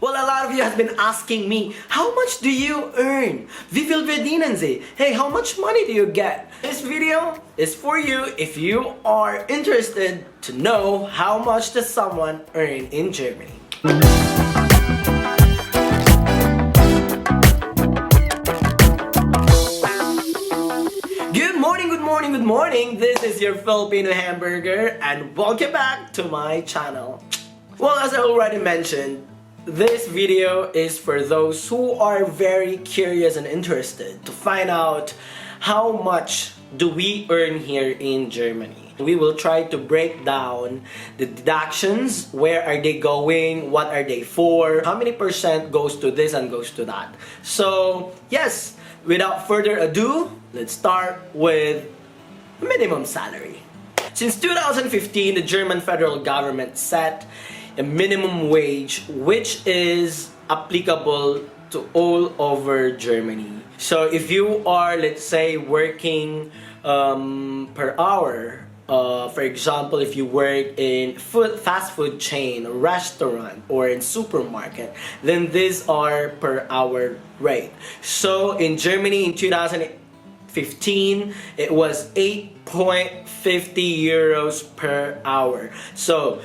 Well, a lot of you have been asking me, how much do you earn? Wie viel verdienen Sie? Hey, how much money do you get? This video is for you if you are interested to know how much does someone earn in Germany. Good morning! This is your Filipino Hamburger and welcome back to my channel. Well, as I already mentioned, this video is for those who are very curious and interested to find out how much do we earn here in Germany. We will try to break down the deductions, where are they going, what are they for, how many percent goes to this and goes to that. So yes, without further ado, let's start with minimum salary. Since 2015, the German federal government set a minimum wage which is applicable to all over Germany. So if you are, let's say, working per hour, for example, if you work in fast food chain, restaurant, or in supermarket, then these are per hour rate. So in Germany in 2015, it was 8.50 euros per hour. So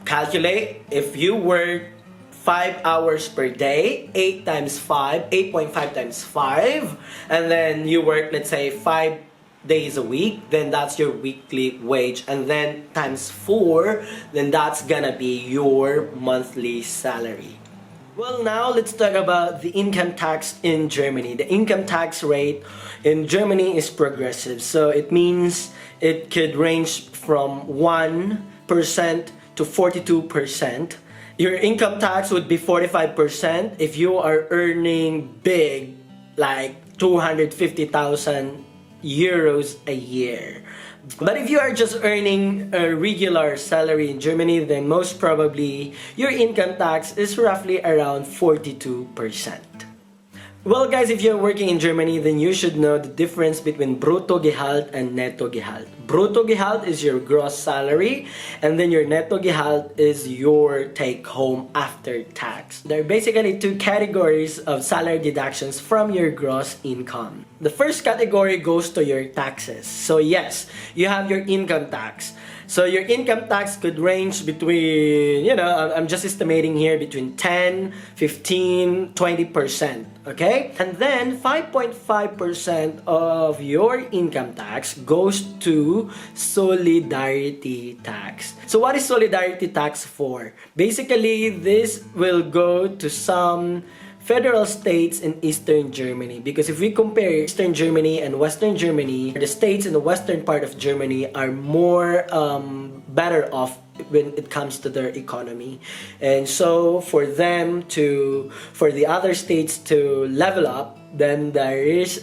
calculate, if you work 5 hours per day, 8 times 5, 8.5 times 5, and then you work, let's say, 5 days a week, then that's your weekly wage, and then times 4, then that's gonna be your monthly salary. Well, now let's talk about the income tax in Germany. The income tax rate in Germany is progressive, so it means it could range from 1% to 42%. Your income tax would be 45% if you are earning big, like 250,000 euros a year. But if you are just earning a regular salary in Germany, then most probably your income tax is roughly around 42%. Well guys, if you're working in Germany, then you should know the difference between Bruttogehalt and Nettogehalt. Bruttogehalt is your gross salary, and then your Nettogehalt is your take home after tax. There are basically two categories of salary deductions from your gross income. The first category goes to your taxes. So yes, you have your income tax. So your income tax could range between, I'm just estimating here, between 10, 15, 20%, okay? And then 5.5% of your income tax goes to solidarity tax. So what is solidarity tax for? Basically, this will go to some federal states in Eastern Germany, because if we compare Eastern Germany and Western Germany, the states in the western part of Germany are more better off when it comes to their economy, and so for the other states to level up, then there is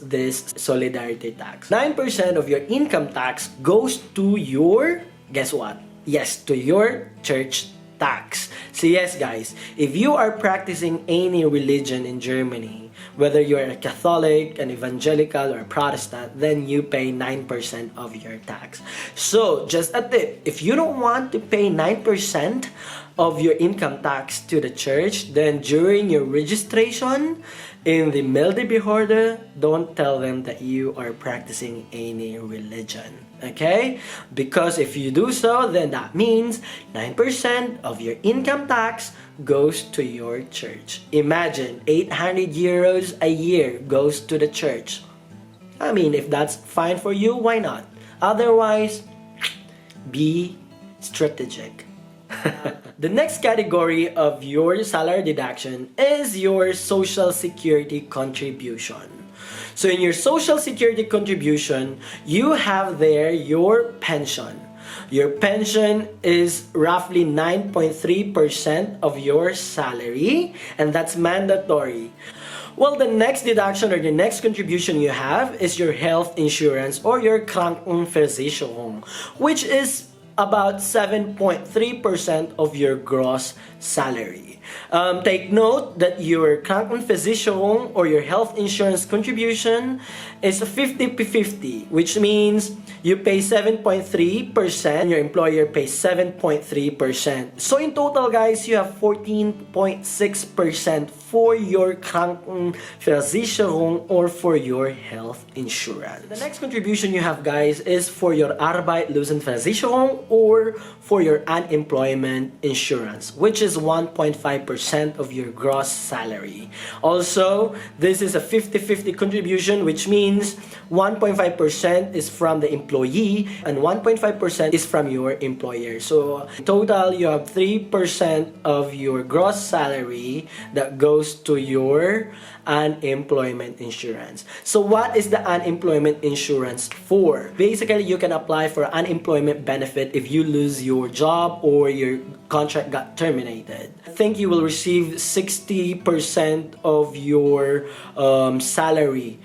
this solidarity tax. 9% of your income tax goes to your, guess what? Yes, to your church tax. So yes guys, if you are practicing any religion in Germany, whether you're a Catholic, an evangelical, or a Protestant, then you pay 9% of your tax. So just a tip, if you don't want to pay 9% of your income tax to the church, then during your registration in the Meldebehörde, don't tell them that you are practicing any religion, okay? Because if you do so, then that means 9% of your income tax goes to your church. Imagine 800 euros a year goes to the church. I mean, if that's fine for you, why not? Otherwise, be strategic. The next category of your salary deduction is your social security contribution. So in your social security contribution, you have there your pension. Your pension is roughly 9.3% of your salary, and that's mandatory. Well, the next deduction or the next contribution you have is your health insurance or your Krankenversicherung, which is about 7.3% of your gross salary. Take note that your Krankenversicherung or your health insurance contribution is 50-50, which means you pay 7.3%, your employer pays 7.3%. So in total, guys, you have 14.6% for your Krankenversicherung or for your health insurance. The next contribution you have, guys, is for your Arbeitslosenversicherung or for your unemployment insurance, which is 1.5% of your gross salary. Also, this is a 50-50 contribution, which means 1.5% is from the employee and 1.5% is from your employer. So in total, you have 3% of your gross salary that goes to your unemployment insurance. So what is the unemployment insurance for? Basically, you can apply for unemployment benefit if you lose your job or your contract got terminated. I think you will receive 60% of your salary,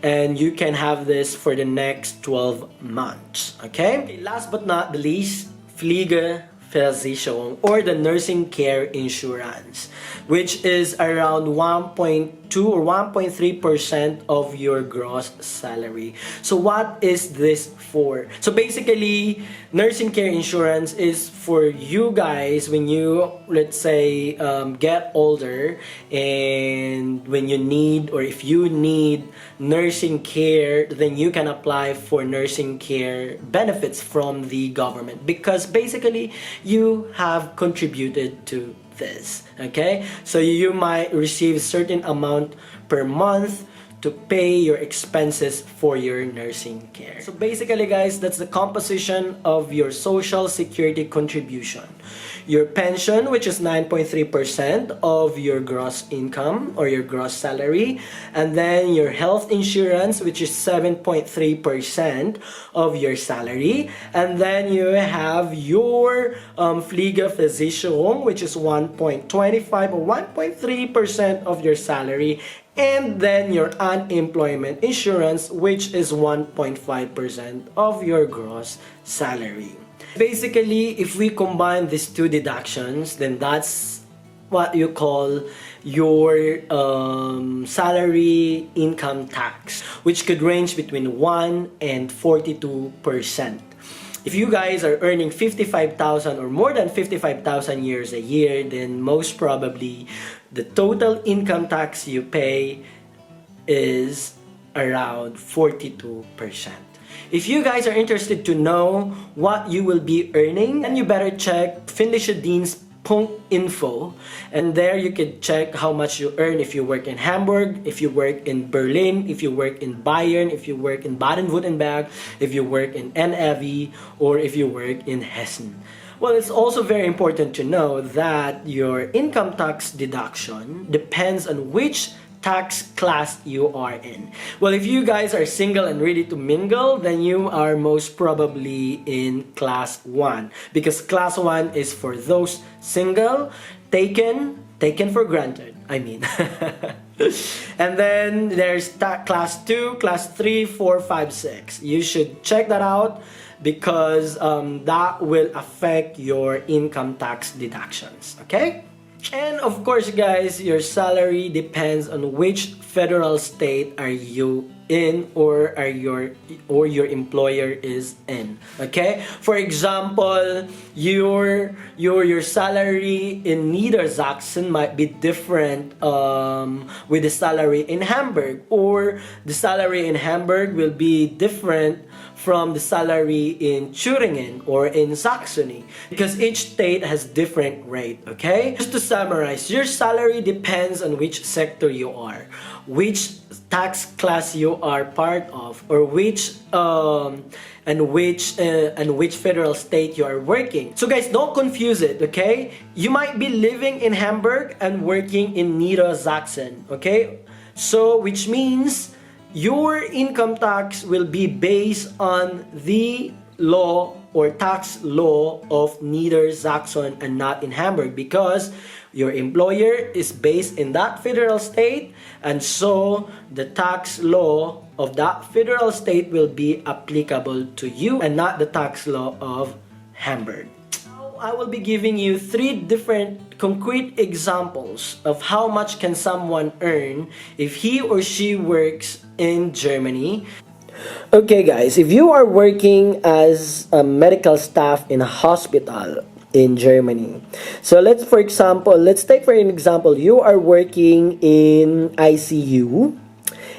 and you can have this for the next 12 months. Okay? Last but not the least, Pflegeversicherung or the nursing care insurance, which is around 1.2 or 1.3% of your gross salary. So what is this for? So basically, nursing care insurance is for you guys when you, let's say, get older, and when you need, or if you need nursing care, then you can apply for nursing care benefits from the government, because basically you have contributed to this. Okay, so you might receive a certain amount per month to pay your expenses for your nursing care. So basically, guys, that's the composition of your social security contribution. Your pension, which is 9.3% of your gross income or your gross salary, and then your health insurance, which is 7.3% of your salary, and then you have your Pflegeversicherung, which is 1.25 or 1.3% of your salary, and then your unemployment insurance, which is 1.5% of your gross salary. Basically, if we combine these two deductions, then that's what you call your salary income tax, which could range between 1 and 42%. If you guys are earning 55,000 or more than 55,000 years a year, then most probably the total income tax you pay is around 42%. If you guys are interested to know what you will be earning, then you better check Finnische.info, and there you can check how much you earn if you work in Hamburg, if you work in Berlin, if you work in Bayern, if you work in Baden-Württemberg, if you work in NRW, or if you work in Hessen. Well, it's also very important to know that your income tax deduction depends on which tax class you are in. Well, if you guys are single and ready to mingle, then you are most probably in class 1, because class 1 is for those single, taken for granted, I mean. And then there's class 2, class 3, 4, 5, 6. You should check that out, because that will affect your income tax deductions, okay? And of course, guys, your salary depends on which federal state are you in, or your employer is in. Okay, for example, your salary in Niedersachsen might be different with the salary in Hamburg, or the salary in Hamburg will be different from the salary in Thüringen or in Saxony, because each state has different rate. Okay, just to summarize, your salary depends on which sector you are, which tax class you are part of, or which federal state you are working. So guys, don't confuse it, okay? You might be living in Hamburg and working in Niedersachsen, okay? So which means your income tax will be based on the law or tax law of Niedersachsen and not in Hamburg, because your employer is based in that federal state, and so the tax law of that federal state will be applicable to you and not the tax law of Hamburg. Now, I will be giving you 3 different concrete examples of how much can someone earn if he or she works in Germany. Okay guys, if you are working as a medical staff in a hospital in Germany. So let's take for an example, you are working in ICU,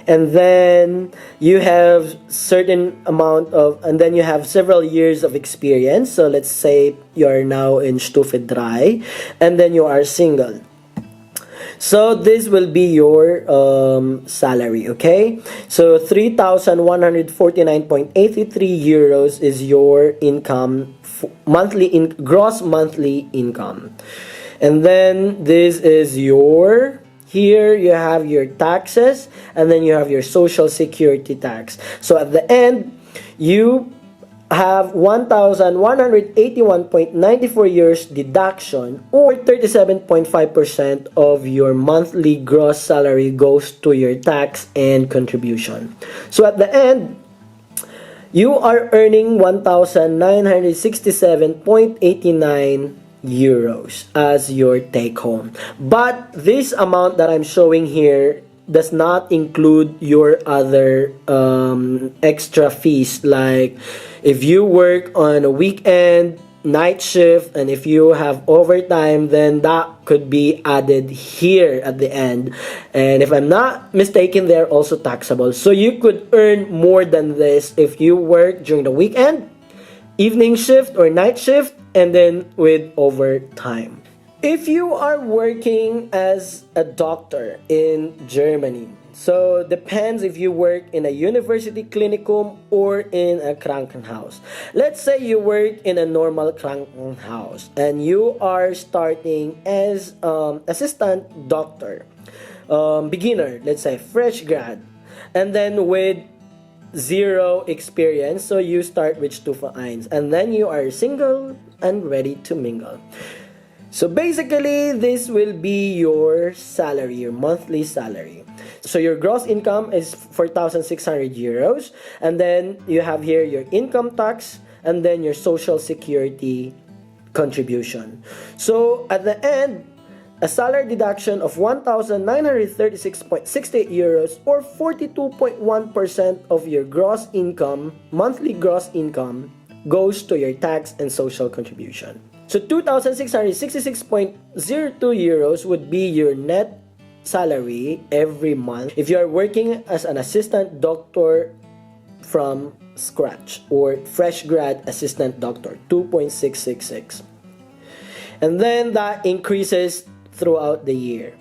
and then you have and then you have several years of experience. So let's say you are now in Stufe 3, and then you are single. So this will be your salary, okay? So 3,149.83 euros is your income, gross monthly income. And then this is here you have your taxes, and then you have your social security tax. So at the end, you have 1,181.94 years deduction, or 37.5% of your monthly gross salary goes to your tax and contribution. So at the end, you are earning 1,967.89 euros as your take home. But this amount that I'm showing here does not include your other extra fees, like if you work on a weekend, night shift, and if you have overtime, then that could be added here at the end. And if I'm not mistaken, they're also taxable. So you could earn more than this if you work during the weekend, evening shift or night shift, and then with overtime. If you are working as a doctor in Germany, so depends if you work in a university clinicum or in a Krankenhaus. Let's say you work in a normal Krankenhaus and you are starting as assistant doctor, beginner, let's say fresh grad, and then with 0 experience, so you start with Stufe 1, and then you are single and ready to mingle. So basically, this will be your salary, your monthly salary. So your gross income is 4,600 euros. And then you have here your income tax and then your social security contribution. So at the end, a salary deduction of 1,936.68 euros, or 42.1% of your gross income, monthly gross income, goes to your tax and social contribution. So 2,666.02 euros would be your net salary every month if you are working as an assistant doctor from scratch, or fresh grad assistant doctor, 2.666. And then that increases throughout the year.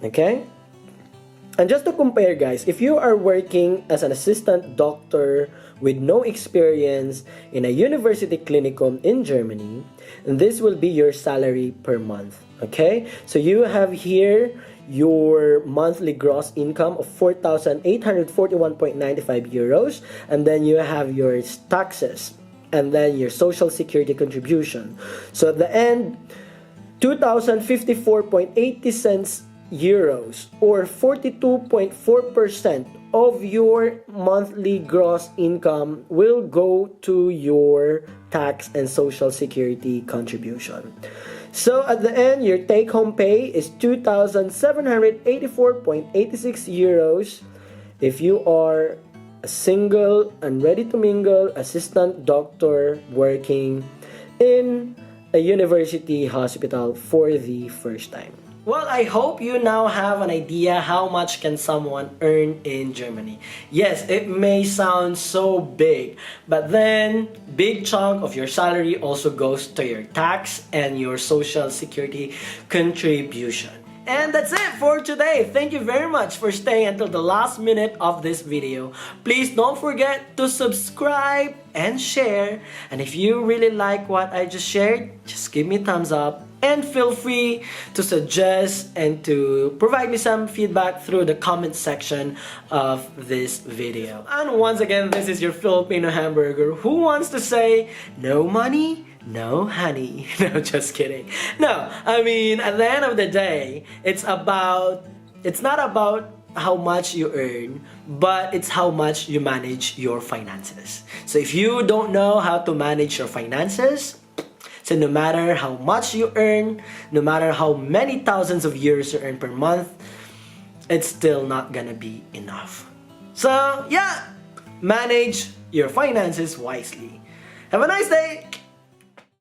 Okay? And just to compare, guys, if you are working as an assistant doctor with no experience in a university clinicum in Germany, this will be your salary per month. Okay? So you have here your monthly gross income of 4,841.95 euros, and then you have your taxes, and then your social security contribution. So at the end, 2,054.80 euros, or 42.4% of your monthly gross income will go to your tax and social security contribution. So at the end, your take-home pay is 2,784.86 euros if you are a single and ready to mingle assistant doctor working in a university hospital for the first time. Well, I hope you now have an idea how much can someone earn in Germany. Yes, it may sound so big, but then big chunk of your salary also goes to your tax and your social security contribution. And that's it for today. Thank you very much for staying until the last minute of this video. Please don't forget to subscribe and share. And if you really like what I just shared, just give me a thumbs up. And feel free to suggest and to provide me some feedback through the comment section of this video. And once again, this is your Filipino hamburger who wants to say, no money, no honey. No, just kidding. No, I mean, at the end of the day, it's not about how much you earn, but it's how much you manage your finances. So if you don't know how to manage your finances, so no matter how much you earn, no matter how many thousands of years you earn per month, it's still not gonna be enough. So yeah, manage your finances wisely. Have a nice day!